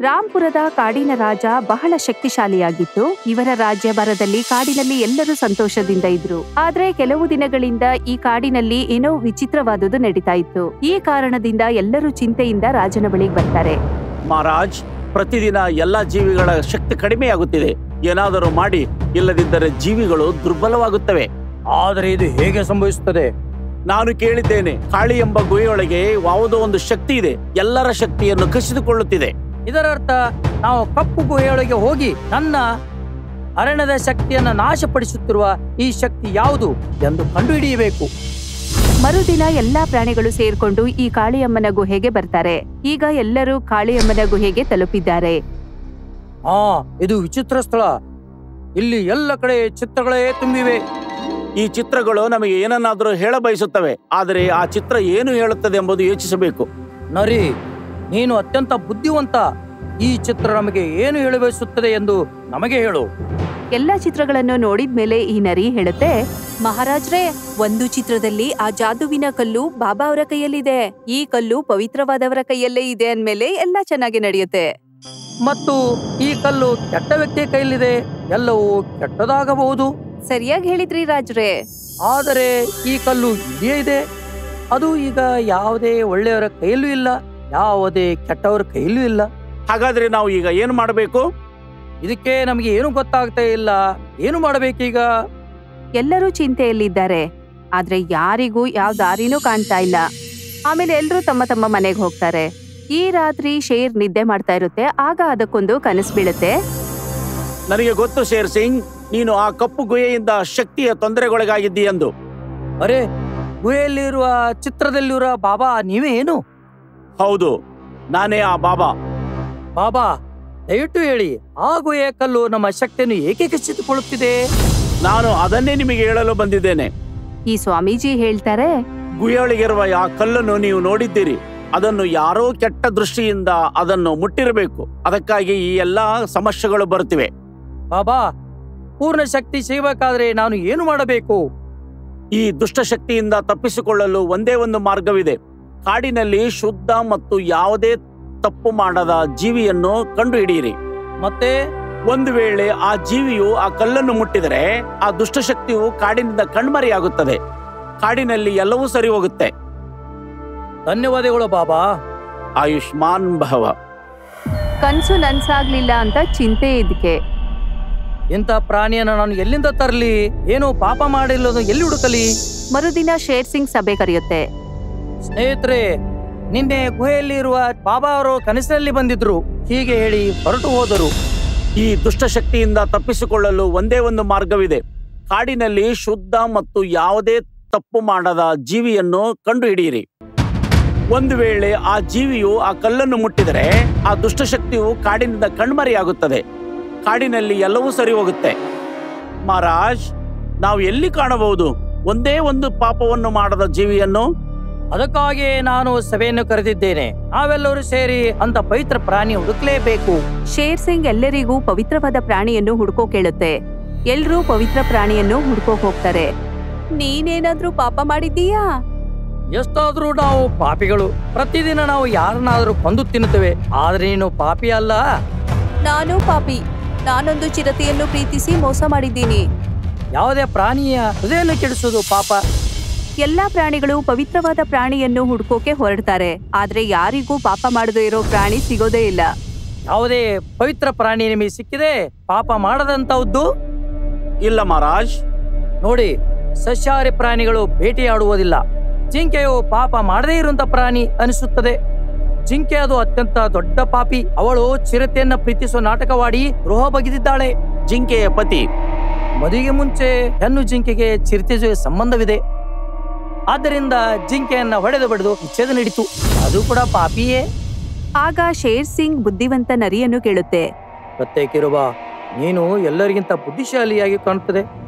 ರಾಂಪುರದ ಕಾಡಿನ ರಾಜ ಬಹಳ ಶಕ್ತಿಶಾಲಿಯಾಗಿತ್ತು. ಇವರ ರಾಜ್ಯಭಾರದಲ್ಲಿ ಕಾಡಿನಲ್ಲಿ ಎಲ್ಲರೂ ಸಂತೋಷದಿಂದ ಇದ್ರು. ಆದ್ರೆ ಕೆಲವು ದಿನಗಳಿಂದ ಈ ಕಾಡಿನಲ್ಲಿ ಏನೋ ವಿಚಿತ್ರವಾದುದು ನಡೀತಾ ಇತ್ತು. ಈ ಕಾರಣದಿಂದ ಎಲ್ಲರೂ ಚಿಂತೆಯಿಂದ ರಾಜನ ಬಳಿಗೆ ಬರ್ತಾರೆ. ಮಹಾರಾಜ್, ಪ್ರತಿದಿನ ಎಲ್ಲಾ ಜೀವಿಗಳ ಶಕ್ತಿ ಕಡಿಮೆಯಾಗುತ್ತಿದೆ. ಏನಾದರೂ ಮಾಡಿ, ಇಲ್ಲದಿದ್ದರೆ ಜೀವಿಗಳು ದುರ್ಬಲವಾಗುತ್ತವೆ. ಆದರೆ ಇದು ಹೇಗೆ ಸಂಭವಿಸುತ್ತದೆ? ನಾನು ಕೇಳಿದ್ದೇನೆ, ಕಾಳಿ ಎಂಬ ಗುಹೆಯೊಳಗೆ ಯಾವುದೋ ಒಂದು ಶಕ್ತಿ ಇದೆ, ಎಲ್ಲರ ಶಕ್ತಿಯನ್ನು ಕಸಿದುಕೊಳ್ಳುತ್ತಿದೆ. ಇದರರ್ಥ ನಾವು ಕಪ್ಪು ಗುಹೆಯೊಳಗೆ ಹೋಗಿ ನನ್ನ ಅರಣ್ಯದ ಶಕ್ತಿಯನ್ನು ನಾಶಪಡಿಸುತ್ತಿರುವ ಈ ಶಕ್ತಿ ಯಾವುದು ಎಂದು ಕಂಡುಹಿಡಿಯಬೇಕು. ಮರುದಿನ ಎಲ್ಲಾ ಪ್ರಾಣಿಗಳು ಸೇರ್ಕೊಂಡು ಈ ಕಾಳಿಯಮ್ಮನ ಗುಹೆಗೆ ಬರ್ತಾರೆ. ಈಗ ಎಲ್ಲರೂ ಕಾಳಿಯಮ್ಮನ ಗುಹೆಗೆ ತಲುಪಿದ್ದಾರೆ. ಇದು ವಿಚಿತ್ರ ಸ್ಥಳ. ಇಲ್ಲಿ ಎಲ್ಲ ಕಡೆ ಚಿತ್ರಗಳೇ ತುಂಬಿವೆ. ಈ ಚಿತ್ರಗಳು ನಮಗೆ ಏನನ್ನಾದರೂ ಹೇಳ ಬಯಸುತ್ತವೆ. ಆದರೆ ಆ ಚಿತ್ರ ಏನು ಹೇಳುತ್ತದೆ ಎಂಬುದು ಯೋಚಿಸಬೇಕು. ನರಿ, ನೀನು ಅತ್ಯಂತ ಬುದ್ಧಿವಂತ. ಈ ಚಿತ್ರ ನಮಗೆ ಏನು ಹೇಳ ಬಯಸುತ್ತದೆ ಎಂದು ನಮಗೆ ಹೇಳು. ಎಲ್ಲಾ ಚಿತ್ರಗಳನ್ನು ನೋಡಿದ್ಮೇಲೆ ಈ ನರಿ ಹೇಳುತ್ತೆ, ಮಹಾರಾಜ್ರೇ, ಒಂದು ಚಿತ್ರದಲ್ಲಿ ಆ ಜಾದುವಿನ ಕಲ್ಲು ಬಾಬಾ ಅವರ ಕೈಯಲ್ಲಿದೆ. ಈ ಕಲ್ಲು ಪವಿತ್ರವಾದವರ ಕೈಯಲ್ಲೇ ಇದೆ ಅಂದ್ಮೇಲೆ ಎಲ್ಲಾ ಚೆನ್ನಾಗಿ ನಡೆಯುತ್ತೆ. ಮತ್ತು ಈ ಕಲ್ಲು ಕೆಟ್ಟ ವ್ಯಕ್ತಿಯ ಕೈಯಲ್ಲಿದೆ, ಎಲ್ಲವೂ ಕೆಟ್ಟದಾಗಬಹುದು. ಸರಿಯಾಗಿ ಹೇಳಿದ್ರಿ ರಾಜ್ರೇ. ಆದರೆ ಈ ಕಲ್ಲು ಇದೇ ಇದೆ. ಅದು ಈಗ ಯಾವುದೇ ಒಳ್ಳೆಯವರ ಕೈಯಲ್ಲೂ ಇಲ್ಲ, ಯಾವುದೇ ಕೆಟ್ಟವರ ಕೈಯಲ್ಲೂ ಇಲ್ಲ. ಹಾಗಾದ್ರೆ ನಾವು ಈಗ ಏನು ಮಾಡಬೇಕು? ಇದಕ್ಕೆ ನಮಗೆ ಏನು ಗೊತ್ತಾಗ್ತಾ ಇಲ್ಲ. ಏನು ಮಾಡಬೇಕೀಗ? ಎಲ್ಲರೂ ಚಿಂತೆಯಲ್ಲಿದ್ದಾರೆ. ಆದ್ರೆ ಯಾರಿಗೂ ಯಾವ ದಾರಿನೂ ಕಾಣ್ತಾ ಇಲ್ಲ. ಆಮೇಲೆ ಎಲ್ರೂ ತಮ್ಮ ತಮ್ಮ ಮನೆಗೆ ಹೋಗ್ತಾರೆ. ಈ ರಾತ್ರಿ ಶೇರ್ ನಿದ್ದೆ ಮಾಡ್ತಾ ಇರುತ್ತೆ. ಆಗ ಅದಕ್ಕೊಂದು ಕನಸು ಬೀಳುತ್ತೆ. ನನಗೆ ಗೊತ್ತು ಶೇರ್ ಸಿಂಗ್, ನೀನು ಆ ಕಪ್ಪು ಗುಹೆಯಿಂದ ಶಕ್ತಿಯ ತೊಂದರೆಗೊಳಗಾಗಿದ್ದಿ ಎಂದು. ಅರೆ, ಗುಹೆಯಲ್ಲಿರುವ ಚಿತ್ರದಲ್ಲಿರುವ ಬಾಬಾ ನೀವೇ ಏನು? ಹೌದು, ನಾನೇ ಆ ಬಾಬಾ. ಬಾಬಾ, ದಯವಿಟ್ಟು ಹೇಳಿ, ಆ ಗುಹೆಯ ಕಲ್ಲು ನಮ್ಮ ಶಕ್ತಿಯನ್ನು ಏಕೆ ಕಸಿದುಕೊಳ್ಳುತ್ತಿದೆ? ನಾನು ಅದನ್ನೇ ನಿಮಗೆ ಹೇಳಲು ಬಂದಿದ್ದೇನೆ. ಈ ಸ್ವಾಮೀಜಿ ಹೇಳ್ತಾರೆ, ಗುಹೆಯೊಳಗಿರುವ ಆ ಕಲ್ಲನ್ನು ನೀವು ನೋಡಿದ್ದೀರಿ. ಅದನ್ನು ಯಾರೋ ಕೆಟ್ಟ ದೃಷ್ಟಿಯಿಂದ ಅದನ್ನು ಮುಟ್ಟಿರಬೇಕು. ಅದಕ್ಕಾಗಿ ಈ ಎಲ್ಲಾ ಸಮಸ್ಯೆಗಳು ಬರುತ್ತಿವೆ. ಬಾಬಾ, ಪೂರ್ಣ ಶಕ್ತಿ ಸಿಗಬೇಕಾದ್ರೆ ನಾನು ಏನು ಮಾಡಬೇಕು? ಈ ದುಷ್ಟಶಕ್ತಿಯಿಂದ ತಪ್ಪಿಸಿಕೊಳ್ಳಲು ಒಂದೇ ಒಂದು ಮಾರ್ಗವಿದೆ. ಕಾಡಿನಲ್ಲಿ ಶುದ್ಧ ಮತ್ತು ಯಾವುದೇ ತಪ್ಪು ಮಾಡದ ಜೀವಿಯನ್ನು ಕಂಡು ಹಿಡಿಯಿರಿ. ಮತ್ತೆ ಒಂದು ವೇಳೆ ಆ ಜೀವಿಯು ಆ ಕಲ್ಲನ್ನು ಮುಟ್ಟಿದರೆ ಆ ದುಷ್ಟಶಕ್ತಿಯು ಕಾಡಿನಿಂದ ಕಣ್ಮರೆಯಾಗುತ್ತದೆ. ಕಾಡಿನಲ್ಲಿ ಎಲ್ಲವೂ ಸರಿ ಹೋಗುತ್ತೆ. ಧನ್ಯವಾದಗಳು ಬಾಬಾ. ಆಯುಷ್ಮಾನ್ ಭವ. ಕನ್ಸು ನನ್ಸಾಗ್ಲಿಲ್ಲ ಅಂತ ಚಿಂತೆ ಇದಕ್ಕೆ. ಇಂಥ ಪ್ರಾಣಿಯನ್ನು ನಾನು ಎಲ್ಲಿಂದ ತರಲಿ? ಏನು ಪಾಪ ಮಾಡಿಲ್ಲದು ಎಲ್ಲಿ ಹುಡುಕಲಿ? ಮರುದಿನ ಶೇರ್ ಸಿಂಗ್ ಸಭೆ ಕರೆಯುತ್ತೆ. ಸ್ನೇಹಿತರೆ, ನಿನ್ನೆ ಗುಹೆಯಲ್ಲಿ ಇರುವ ಬಾಬಾ ಅವರು ಕನಸಿನಲ್ಲಿ ಬಂದಿದ್ರು. ಹೀಗೆ ಹೇಳಿ ಹೊರಟು ಹೋದರು. ಈ ದುಷ್ಟಶಕ್ತಿಯಿಂದ ತಪ್ಪಿಸಿಕೊಳ್ಳಲು ಒಂದೇ ಒಂದು ಮಾರ್ಗವಿದೆ. ಕಾಡಿನಲ್ಲಿ ಶುದ್ಧ ಮತ್ತು ಯಾವುದೇ ತಪ್ಪು ಮಾಡದ ಜೀವಿಯನ್ನು ಕಂಡು ಹಿಡಿಯಿರಿ. ಒಂದು ವೇಳೆ ಆ ಜೀವಿಯು ಆ ಕಲ್ಲನ್ನು ಮುಟ್ಟಿದರೆ ಆ ದುಷ್ಟಶಕ್ತಿಯು ಕಾಡಿನಿಂದ ಕಣ್ಮರೆಯಾಗುತ್ತದೆ. ಕಾಡಿನಲ್ಲಿ ಎಲ್ಲವೂ ಸರಿ ಹೋಗುತ್ತೆ. ಮಹಾರಾಜ್, ನಾವು ಎಲ್ಲಿ ಕಾಣಬಹುದು ಒಂದೇ ಒಂದು ಪಾಪವನ್ನು ಮಾಡದ ಜೀವಿಯನ್ನು? ಅದಕ್ಕಾಗಿ ನಾನು ಸಭೆಯನ್ನು ಕರೆದಿದ್ದೇನೆ. ನಾವೆಲ್ಲರೂ ಸೇರಿ ಅಂತ ಪವಿತ್ರ ಪ್ರಾಣಿ ಹುಡುಕ್ಲೇಬೇಕು. ಶೇರ್ ಸಿಂಗ್ ಎಲ್ಲರಿಗೂ ಪವಿತ್ರವಾದ ಪ್ರಾಣಿಯನ್ನು ಹುಡ್ಕೋ ಕೇಳುತ್ತೆ. ಎಲ್ರೂ ಪವಿತ್ರ ಪ್ರಾಣಿಯನ್ನು ಹುಡ್ಕೋಕ್ ಹೋಗ್ತಾರೆ. ನೀನೇನಾದ್ರೂ ಪಾಪ ಮಾಡಿದ್ದೀಯಾ? ಎಷ್ಟಾದ್ರೂ ನಾವು ಪಾಪಿಗಳು. ಪ್ರತಿದಿನ ನಾವು ಯಾರನ್ನಾದ್ರೂ ಕೊಂದು ತಿನ್ನುತ್ತೇವೆ. ಆದ್ರೆ ನೀನು ಪಾಪಿ ಅಲ್ಲ. ನಾನು ಪಾಪಿ. ನಾನೊಂದು ಚಿರತೆಯನ್ನು ಪ್ರೀತಿಸಿ ಮೋಸ ಮಾಡಿದ್ದೀನಿ. ಯಾವುದೇ ಪ್ರಾಣಿಯ ಹೃದಯವನ್ನು ಕೆಡಿಸೋದು ಪಾಪ. ಎಲ್ಲಾ ಪ್ರಾಣಿಗಳು ಪವಿತ್ರವಾದ ಪ್ರಾಣಿಯನ್ನು ಹುಡ್ಕೋಕೆ ಹೊರಡ್ತಾರೆ. ಆದ್ರೆ ಯಾರಿಗೂ ಪಾಪ ಮಾಡದೇ ಇರೋ ಪ್ರಾಣಿ ಸಿಗೋದೇ ಇಲ್ಲ. ಯಾವುದೇ ಪವಿತ್ರ ಪ್ರಾಣಿ ನಿಮಗೆ ಸಿಕ್ಕಿದೆ ಪಾಪ ಮಾಡದಂತಹದ್ದು? ಇಲ್ಲ ಮಹಾರಾಜ್. ನೋಡಿ, ಸಸ್ಯಾಹಾರಿ ಪ್ರಾಣಿಗಳು ಬೇಟೆಯಾಡುವುದಿಲ್ಲ. ಜಿಂಕೆಯು ಪಾಪ ಮಾಡದೇ ಇರುವಂತ ಪ್ರಾಣಿ ಅನಿಸುತ್ತದೆ. ಜಿಂಕೆ ಅದು ಅತ್ಯಂತ ದೊಡ್ಡ ಪಾಪಿ. ಅವಳು ಚಿರತೆಯನ್ನ ಪ್ರೀತಿಸುವ ನಾಟಕವಾಡಿ ದ್ರೋಹ ಬಗೆದಿದ್ದಾಳೆ. ಜಿಂಕೆಯ ಪತಿ. ಮದುವೆಗೆ ಮುಂಚೆ ಹೆಣ್ಣು ಜಿಂಕೆಗೆ ಚಿರತೆ ಜೊತೆ ಸಂಬಂಧವಿದೆ. ಆದ್ದರಿಂದ ಜಿಂಕೆಯನ್ನ ಹೊಡೆದು ಬಡಿದು ವಿಚ್ಛೇದ ನಡೀತು. ಅದು ಕೂಡ ಪಾಪಿಯೇ. ಆಗ ಶೇರ್ ಸಿಂಗ್ ಬುದ್ಧಿವಂತ ನರಿಯನ್ನು ಕೇಳುತ್ತೆ. ಪ್ರತ್ಯೇಕಿರುವ ನೀನು ಎಲ್ಲರಿಗಿಂತ ಬುದ್ಧಿಶಾಲಿಯಾಗಿ ಕಾಣುತ್ತದೆ.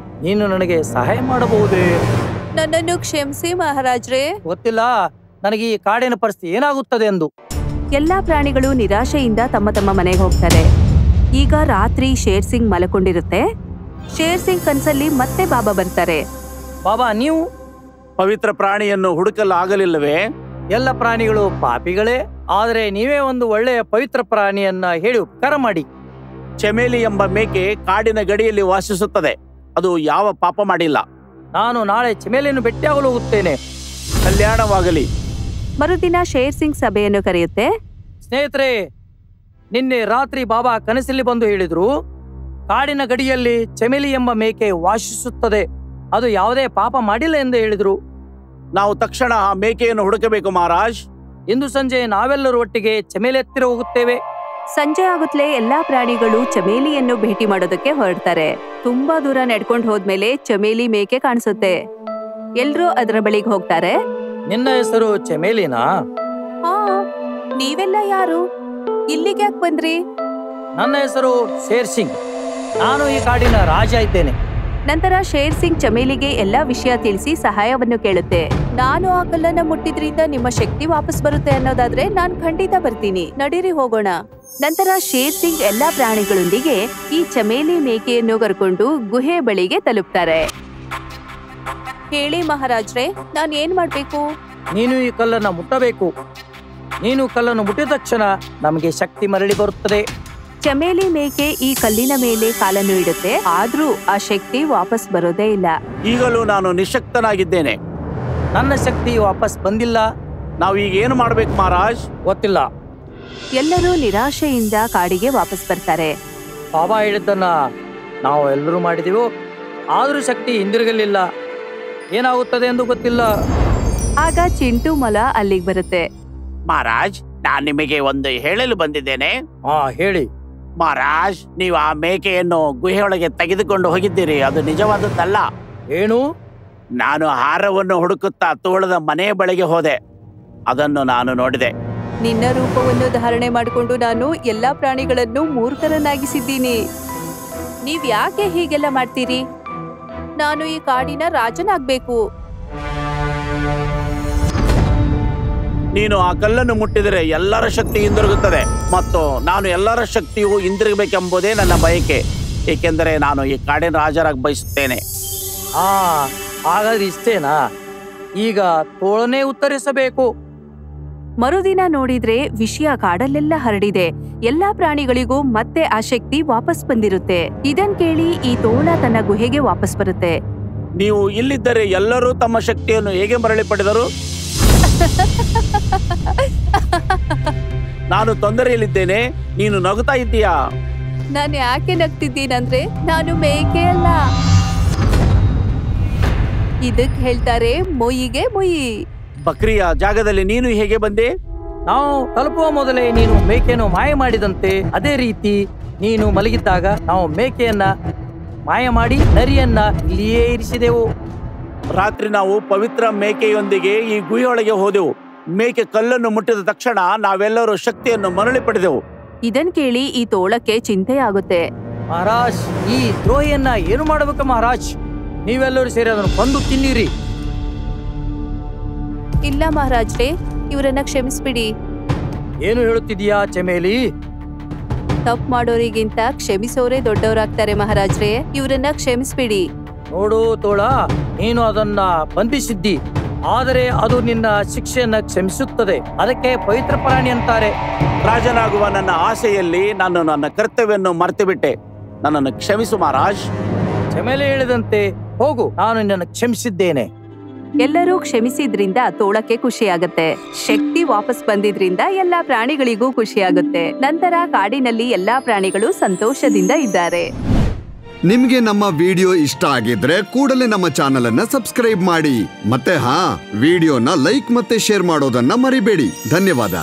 ನೀನು ನನಗೆ ಸಹಾಯ ಮಾಡಬಹುದೇ? ನನ್ನನ್ನು ಕ್ಷಮಿಸಿ ಮಹಾರಾಜ್ರೇ. ಗೊತ್ತಿಲ್ಲ ನನಗೆ ಈ ಕಾಡಿನ ಪರಿಸ್ಥಿತಿ ಏನಾಗುತ್ತದೆ ಎಂದು. ಎಲ್ಲಾ ಪ್ರಾಣಿಗಳು ನಿರಾಶೆಯಿಂದ ತಮ್ಮ ತಮ್ಮ ಮನೆಗೆ ಹೋಗ್ತಾರೆ. ಈಗ ರಾತ್ರಿ ಶೇರ್ ಸಿಂಗ್ ಮಲಕೊಂಡಿರುತ್ತೆ. ಶೇರ್ ಸಿಂಗ್ ಕನ್ಸಲ್ಲಿ ಮತ್ತೆ ಬಾಬಾ ಬರ್ತಾರೆ. ಬಾಬಾ, ನೀವು ಪವಿತ್ರ ಪ್ರಾಣಿಯನ್ನು ಹುಡುಕಲು ಆಗಲಿಲ್ಲವೇ? ಎಲ್ಲ ಪ್ರಾಣಿಗಳು ಪಾಪಿಗಳೇ, ಆದರೆ ನೀವೇ ಒಂದು ಒಳ್ಳೆಯ ಪವಿತ್ರ ಪ್ರಾಣಿಯನ್ನ ಹೇಳಿ ಉಪಕಾರ ಮಾಡಿ. ಚಮೇಲಿ ಎಂಬ ಮೇಕೆ ಕಾಡಿನ ಗಡಿಯಲ್ಲಿ ವಾಸಿಸುತ್ತದೆ. ಅದು ಯಾವ ಪಾಪ ಮಾಡಿಲ್ಲ. ನಾನು ನಾಳೆ ಚಮೇಲಿಯನ್ನು ಭೇಟಿಯಾಗಲು ಹೋಗುತ್ತೇನೆ. ಕಲ್ಯಾಣವಾಗಲಿ. ಮರುದಿನ ಶೇರ್ ಸಿಂಗ್ ಸಭೆಯನ್ನು ಕರೆಯುತ್ತೆ. ಸ್ನೇಹಿತರೆ, ನಿನ್ನೆ ರಾತ್ರಿ ಬಾಬಾ ಕನಸಲ್ಲಿ ಬಂದು ಹೇಳಿದ್ರು, ಕಾಡಿನ ಗಡಿಯಲ್ಲಿ ಚಮೇಲಿ ಎಂಬ ಮೇಕೆ ವಾಸಿಸುತ್ತದೆ, ಅದು ಯಾವುದೇ ಪಾಪ ಮಾಡಿಲ್ಲ ಎಂದು ಹೇಳಿದ್ರು. ನಾವು ತಕ್ಷಣ ಆ ಮೇಕೆಯನ್ನು ಹುಡುಕಬೇಕು ಮಹಾರಾಜ್. ಇಂದು ಸಂಜೆ ನಾವೆಲ್ಲರೂ ಒಟ್ಟಿಗೆ ಚಮೇಲಿ ಹತ್ತಿರ ಹೋಗುತ್ತೇವೆ. ಸಂಜೆ ಆಗುತ್ತಲೇ ಎಲ್ಲಾ ಪ್ರಾಣಿಗಳು ಚಮೇಲಿಯನ್ನು ಭೇಟಿ ಮಾಡೋದಕ್ಕೆ ಹೊರಡ್ತಾರೆ. ತುಂಬಾ ದೂರ ನಡ್ಕೊಂಡು ಹೋದ್ಮೇಲೆ ಚಮೇಲಿ ಮೇಕೆ ಕಾಣಿಸುತ್ತೆ. ಎಲ್ರೂ ಅದರ ಬಳಿಗೆ ಹೋಗ್ತಾರೆ. ನಿನ್ನ ಹೆಸರು ಚಮೇಲಿನಾ? ಹಾ, ನೀವೆಲ್ಲ ಯಾರು? ಇಲ್ಲಿಗೆ ಯಾಕೆ ಬಂದ್ರಿ? ನನ್ನ ಹೆಸರು ಶೇರ್ ಸಿಂಗ್. ನಾನು ಈ ಕಾಡಿನ ರಾಜ ಇದ್ದೇನೆ. ನಂತರ ಶೇರ್ ಸಿಂಗ್ ಚಮೇಲಿಗೆ ಎಲ್ಲಾ ವಿಷಯ ತಿಳಿಸಿ ಸಹಾಯವನ್ನು ಕೇಳುತ್ತೆ. ನಾನು ಆ ಕಲ್ಲನ್ನ ಮುಟ್ಟಿದ್ರಿಂದ ನಿಮ್ಮ ಶಕ್ತಿ ವಾಪಸ್ ಬರುತ್ತೆ ಅನ್ನೋದಾದ್ರೆ ನಾನ್ ಖಂಡಿತ ಬರ್ತೀನಿ, ನಡೀರಿ ಹೋಗೋಣ. ನಂತರ ಶೇರ್ ಸಿಂಗ್ ಎಲ್ಲಾ ಪ್ರಾಣಿಗಳೊಂದಿಗೆ ಈ ಚಮೇಲಿ ಮೇಕೆಯನ್ನು ಕರ್ಕೊಂಡು ಗುಹೆ ಬಳಿಗೆ ತಲುಪ್ತಾರೆ. ಹೇಳಿ ಮಹಾರಾಜ್ರೆ, ನಾನ್ ಏನ್ ಮಾಡ್ಬೇಕು? ನೀನು ಈ ಕಲ್ಲನ್ನು ಮುಟ್ಟಬೇಕು. ನೀನು ಕಲ್ಲನ್ನು ಮುಟ್ಟಿದ ತಕ್ಷಣ ನಮಗೆ ಶಕ್ತಿ ಮರಳಿ ಬರುತ್ತದೆ. ಚಮೇಲಿ ಮೇಕೆ ಈ ಕಲ್ಲಿನ ಮೇಲೆ ಕಾಲನ್ನು ಇಡುತ್ತೆ, ಆದ್ರೂ ಆ ಶಕ್ತಿ ವಾಪಸ್ ಬರೋದೇ ಇಲ್ಲ. ಈಗಲೂ ನಾನು ನಿಶಕ್ತನಾಗಿದ್ದೇನೆ. ನನ್ನ ಶಕ್ತಿ ವಾಪಸ್ ಬಂದಿಲ್ಲ. ನಾವು ಈಗ ಏನು ಮಾಡ್ಬೇಕು ಮಹಾರಾಜ್? ಗೊತ್ತಿಲ್ಲ. ಎಲ್ಲರೂ ನಿರಾಶೆಯಿಂದ ಕಾಡಿಗೆ ವಾಪಸ್ ಬರ್ತಾರೆ. ಬಾಬಾ ಹೇಳಿದ್ದನ್ನ ನಾವು ಎಲ್ಲರೂ ಮಾಡಿದೆವು, ಆದ್ರೂ ಶಕ್ತಿ ಹಿಂದಿರುಗಲಿಲ್ಲ. ಏನಾಗುತ್ತದೆ ಎಂದು ಗೊತ್ತಿಲ್ಲ. ಆಗ ಚಿಂಟು ಮೊಲ ಅಲ್ಲಿಗೆ ಬರುತ್ತೆ. ಮಹಾರಾಜ್, ನಾನ್ ನಿಮಗೆ ಒಂದು ಹೇಳಲು ಬಂದಿದ್ದೇನೆ. ಹೇಳಿ. ಮಹಾರಾಜ್, ನೀವು ಆ ಮೇಕೆಯನ್ನು ಗುಹೆಯೊಳಗೆ ತೆಗೆದುಕೊಂಡು ಹೋಗಿದ್ದೀರಿ, ಅದು ನಿಜವಾದದ್ದಲ್ಲ. ಏನು? ನಾನು ಆಹಾರವನ್ನು ಹುಡುಕುತ್ತಾ ತೋಳದ ಮನೆಯ ಬಳಿಗೆ ಹೋದೆ. ಅದನ್ನು ನಾನು ನೋಡಿದೆ. ನಿನ್ನ ರೂಪವನ್ನು ಧಾರಣೆ ಮಾಡಿಕೊಂಡು ನಾನು ಎಲ್ಲಾ ಪ್ರಾಣಿಗಳನ್ನು ಮೂರ್ಖರನ್ನಾಗಿಸಿದ್ದೀನಿ. ನೀವ್ ಯಾಕೆ ಹೀಗೆಲ್ಲ ಮಾಡ್ತೀರಿ? ನಾನು ಈ ಕಾಡಿನ ರಾಜನಾಗ್ಬೇಕು. ನೀನು ಆ ಕಲ್ಲನ್ನು ಮುಟ್ಟಿದರೆ ಎಲ್ಲರ ಶಕ್ತಿ ಹಿಂದಿರುಗುತ್ತದೆ ಮತ್ತು ನಾನು ಎಲ್ಲರ ಶಕ್ತಿಯು ಹಿಂದಿರುಗಬೇಕೆಂಬುದೇ ನನ್ನ ಬಯಕೆ, ಏಕೆಂದರೆ ನಾನು ಈ ಕಾಡಿನ ರಾಜರಾಗಿ ಬಯಸುತ್ತೇನೆ. ಹಾಗಾದ್ರೆ ಇಷ್ಟೇನಾ? ಈಗ ತೋಳನೇ ಉತ್ತರಿಸಬೇಕು. ಮರುದಿನ ನೋಡಿದ್ರೆ ವಿಷಯ ಕಾಡಲ್ಲೆಲ್ಲ ಹರಡಿದೆ. ಎಲ್ಲಾ ಪ್ರಾಣಿಗಳಿಗೂ ಮತ್ತೆ ಆ ಶಕ್ತಿ ವಾಪಸ್ ಬಂದಿರುತ್ತೆ. ಇದನ್ ಕೇಳಿ ಈ ತೋಳ ತನ್ನ ಗುಹೆಗೆ ವಾಪಸ್ ಬರುತ್ತೆ. ನೀವು ಇಲ್ಲಿದ್ದರೆ ಎಲ್ಲರೂ ತಮ್ಮ ಶಕ್ತಿಯನ್ನು ಹೇಗೆ ಮರಳಿ ಪಡೆದರು? ನಾನು ತೊಂದರೆಯಲ್ಲಿದ್ದೇನೆ, ನೀನು ನಗುತ್ತಾ ಇದ್ದೀಯಾ? ನಾನು ಯಾಕೆ ನಗ್ತಿದ್ದೀನಂದ್ರೆ ನಾನು ಮೇಕೆ ಅಲ್ಲ. ಇದಕ್ ಹೇಳ್ತಾರೆ ಮೊಯ್ಯಿಗೆ ಮೊಯ್ಯಿ. ಬಕ್ರಿಯ ಜಾಗದಲ್ಲಿ ನೀನು ಹೇಗೆ ಬಂದೆ? ನಾವು ತಲುಪುವ ಮೊದಲೇ ನೀನು ಮೇಕೆಯನ್ನು ಮಾಯ ಮಾಡಿದಂತೆ, ಅದೇ ರೀತಿ ನೀನು ಮಲಗಿದ್ದಾಗ ನಾವು ಮೇಕೆಯನ್ನ ಮಾಯ ಮಾಡಿ ನರಿಯನ್ನ ಇಲ್ಲಿಯೇ ಇರಿಸಿದೆವು. ರಾತ್ರಿ ನಾವು ಪವಿತ್ರ ಮೇಕೆಯೊಂದಿಗೆ ಈ ಗುಹೆಯೊಳಗೆ ಹೋದೆವು. ಮೇಕೆ ಕಲ್ಲನ್ನು ಮುಟ್ಟಿದ ತಕ್ಷಣ ನಾವೆಲ್ಲರೂ ಶಕ್ತಿಯನ್ನು ಮರಳಿ ಪಡೆದೆವು. ಇದನ್ ಕೇಳಿ ಈ ತೋಳಕ್ಕೆ ಚಿಂತೆಯಾಗುತ್ತೆ. ಮಹಾರಾಜ್, ಈ ದ್ರೋಹಿಯನ್ನ ಏನು ಮಾಡಬೇಕು ಮಹಾರಾಜ್? ನೀವೆಲ್ಲರೂ ಸೇರಿ ಅದನ್ನು ಕೊಂದು ತಿನ್ನಿರಿ. ಇಲ್ಲ ಮಹಾರಾಜ್ರೆ, ಇವರನ್ನ ಕ್ಷಮಿಸ್ಬಿಡಿ. ಏನು ಹೇಳುತ್ತಿದೀಯಾ ಚಮೇಲಿ? ತಪ್ಪು ಮಾಡೋರಿಗಿಂತ ಕ್ಷಮಿಸೋರೇ ದೊಡ್ಡವರಾಗ್ತಾರೆ ಮಹಾರಾಜ್ರೆ. ಇವರನ್ನ ಕ್ಷಮಿಸ್ಬಿಡಿ. ನೋಡು ತೋಳ, ನೀನು ಅದನ್ನ ಬಂಧಿಸಿದ್ದಿ, ಆದರೆ ಅದು ನಿನ್ನ ಶಿಕ್ಷೆಯನ್ನ ಕ್ಷಮಿಸುತ್ತದೆ. ಅದಕ್ಕೆ ಪವಿತ್ರ ಪ್ರಾಣಿ ಅಂತಾರೆ. ರಾಜನಾಗುವ ನನ್ನ ಆಸೆಯಲ್ಲಿ ನಾನು ನನ್ನ ಕರ್ತವ್ಯವನ್ನು ಮರೆತು ಬಿಟ್ಟೆ. ನನ್ನನ್ನು ಕ್ಷಮಿಸು ಮಹಾರಾಜ್. ಚಮೇಲಿ ಹೇಳಿದಂತೆ ಹೋಗು, ನಾನು ನಿನ್ನನ್ನು ಕ್ಷಮಿಸಿದ್ದೇನೆ. ಎಲ್ಲರೂ ಕ್ಷಮಿಸಿದ್ರಿಂದ ತೋಳಕ್ಕೆ ಖುಷಿಯಾಗತ್ತೆ. ಶಕ್ತಿ ವಾಪಸ್ ಬಂದಿದ್ರಿಂದ ಎಲ್ಲಾ ಪ್ರಾಣಿಗಳಿಗೂ ಖುಷಿಯಾಗುತ್ತೆ. ನಂತರ ಕಾಡಿನಲ್ಲಿ ಎಲ್ಲಾ ಪ್ರಾಣಿಗಳು ಸಂತೋಷದಿಂದ ಇದ್ದಾರೆ. ನಿಮ್ಗೆ ನಮ್ಮ ವಿಡಿಯೋ ಇಷ್ಟ ಆಗಿದ್ರೆ ಕೂಡಲೇ ನಮ್ಮ ಚಾನೆಲ್ ಅನ್ನ ಸಬ್ಸ್ಕ್ರೈಬ್ ಮಾಡಿ. ಮತ್ತೆ ವಿಡಿಯೋನ ಲೈಕ್ ಮತ್ತೆ ಶೇರ್ ಮಾಡೋದನ್ನ ಮರಿಬೇಡಿ. ಧನ್ಯವಾದ.